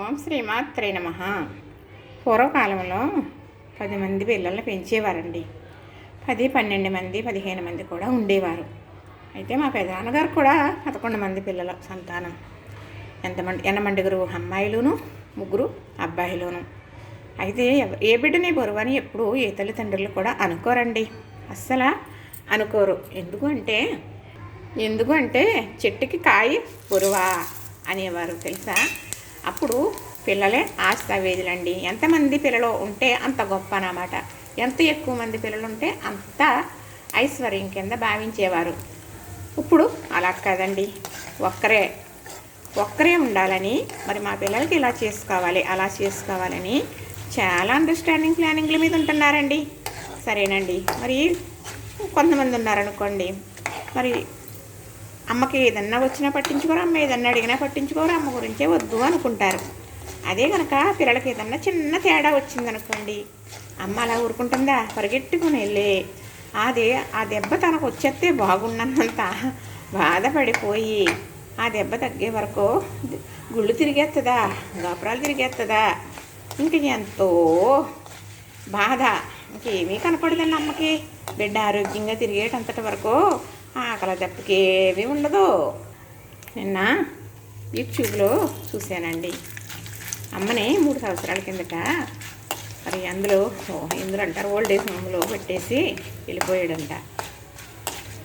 ఓం శ్రీమాత్రే నమః. పూర్వకాలంలో 10 మంది పిల్లల్ని పెంచేవారండి. 10, 12 మంది, 15 మంది కూడా ఉండేవారు. అయితే మా పెదనాన్నగారు కూడా 11 మంది పిల్లల సంతానం. ఎనమండుగురు అమ్మాయిలును, 3 అబ్బాయిలును. అయితే ఏ బిడ్డని బరువని ఎప్పుడు ఏ తల్లిదండ్రులు కూడా అనుకోరండి. అస్సలు అనుకోరు. ఎందుకు అంటే చెట్టుకి కాయ బరువా అనేవారు తెలుసా. అప్పుడు పిల్లలే ఆస్తావేదులండి. ఎంతమంది పిల్లలు ఉంటే అంత గొప్ప అన్నమాట. ఎంత ఎక్కువ మంది పిల్లలు ఉంటే అంత ఐశ్వర్యం కింద భావించేవారు. ఇప్పుడు అలా కాదండి. ఒక్కరే ఉండాలని, మరి మా పిల్లలకి ఇలా చేసుకోవాలి, అలా చేసుకోవాలని చాలా అండర్స్టాండింగ్ ప్లానింగ్ల మీద ఉంటున్నారండి. సరేనండి. మరి కొంతమంది ఉన్నారనుకోండి, మరి అమ్మకి ఏదన్నా వచ్చినా పట్టించుకోరు, అమ్మ ఏదన్నా అడిగినా పట్టించుకోరు, అమ్మ గురించే వద్దు అనుకుంటారు. అదే కనుక పిల్లలకి ఏదన్నా చిన్న తేడా వచ్చిందనుకోండి, అమ్మ అలా ఊరుకుంటుందా, పరిగెట్టుకుని వెళ్ళి ఆ దెబ్బ తనకు వచ్చేస్తే బాగున్నంత బాధపడిపోయి ఆ దెబ్బ తగ్గే వరకు గుళ్ళు తిరిగేస్తుందా, గోపురాలు తిరిగేస్తుందా, ఇంక ఎంతో బాధ. ఇంకేమీ కనపడదండి అమ్మకి. బిడ్డ ఆరోగ్యంగా తిరిగేటంతటి వరకు ఆకలి దెబ్బకి ఏమీ ఉండదు. నిన్న యూట్యూబ్లో చూశానండి. అమ్మని 3 సంవత్సరాల కిందట మరి ఇందులో అంటారు ఓల్డ్ ఏజ్ హోమ్లో పెట్టేసి వెళ్ళిపోయాడంట.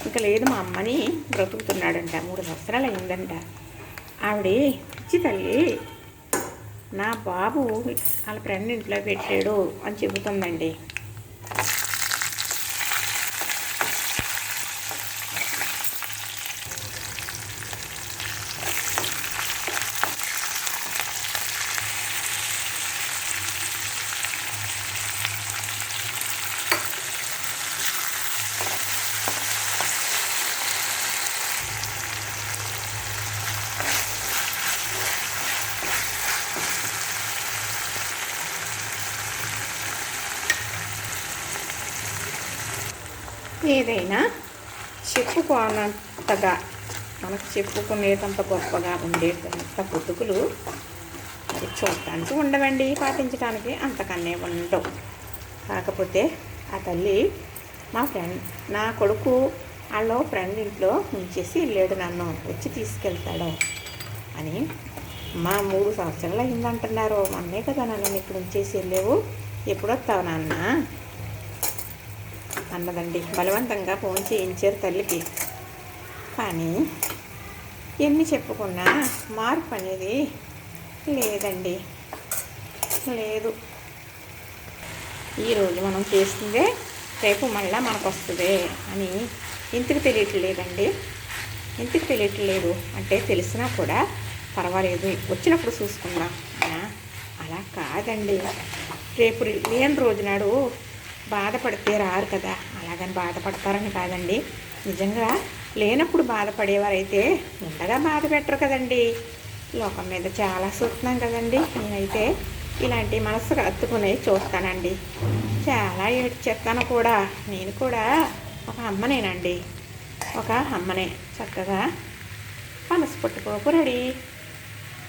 ఇంకా లేదు మా అమ్మని బ్రతుకుతున్నాడంట. 3 సంవత్సరాలు అయిందంట. ఆవిడ పిచ్చి తల్లి, నా బాబు వాళ్ళ ఫ్రెండ్ ఇంట్లో పెట్టాడు అని చెబుతుందండి. ఏదైనా చెప్పుకోనంతగా, మనకు చెప్పుకునేటంత గొప్పగా ఉండేటంత బతుకులు అది చూడటానికి ఉండవండి, పాటించడానికి అంతకన్నే ఉండవు. కాకపోతే ఆ తల్లి నా కొడుకు వాళ్ళ ఫ్రెండ్ ఇంట్లో ఉంచేసి వెళ్ళాడు, నన్ను వచ్చి తీసుకెళ్తాడు అని. 3 సంవత్సరాలు అయిందంటున్నారు. మొన్నే కదా నన్ను ఇక్కడ ఉంచేసి వెళ్ళావు, ఎప్పుడు వస్తావు నాన్న అన్నదండి. బలవంతంగా ఫోన్ చేయించారు తల్లికి. కానీ ఎన్ని చెప్పుకున్నా మార్పు అనేది లేదండి, లేదు. ఈరోజు మనం చేస్తుందే రేపు మళ్ళీ మనకు వస్తుంది అని ఎందుకు తెలియట్లేదండి. ఎందుకు తెలియట్లేదు అంటే తెలిసినా కూడా పర్వాలేదు, వచ్చినప్పుడు చూసుకుందాం. అలా కాదండి. రేపు లేని రోజు నాడు బాధపడితే రారు కదా. అలాగని బాధపడతారని కాదండి. నిజంగా లేనప్పుడు బాధపడేవారైతే ఉండగా బాధ పెట్టరు కదండి. లోకం మీద చాలా చూస్తున్నాం కదండి. నేనైతే ఇలాంటి మనసుకు హత్తుకుని చూస్తానండి. చాలా ఏడ్చేస్తాను కూడా. నేను కూడా ఒక అమ్మనేనండి. చక్కగా మనసు పట్టుకోకు రెడీ.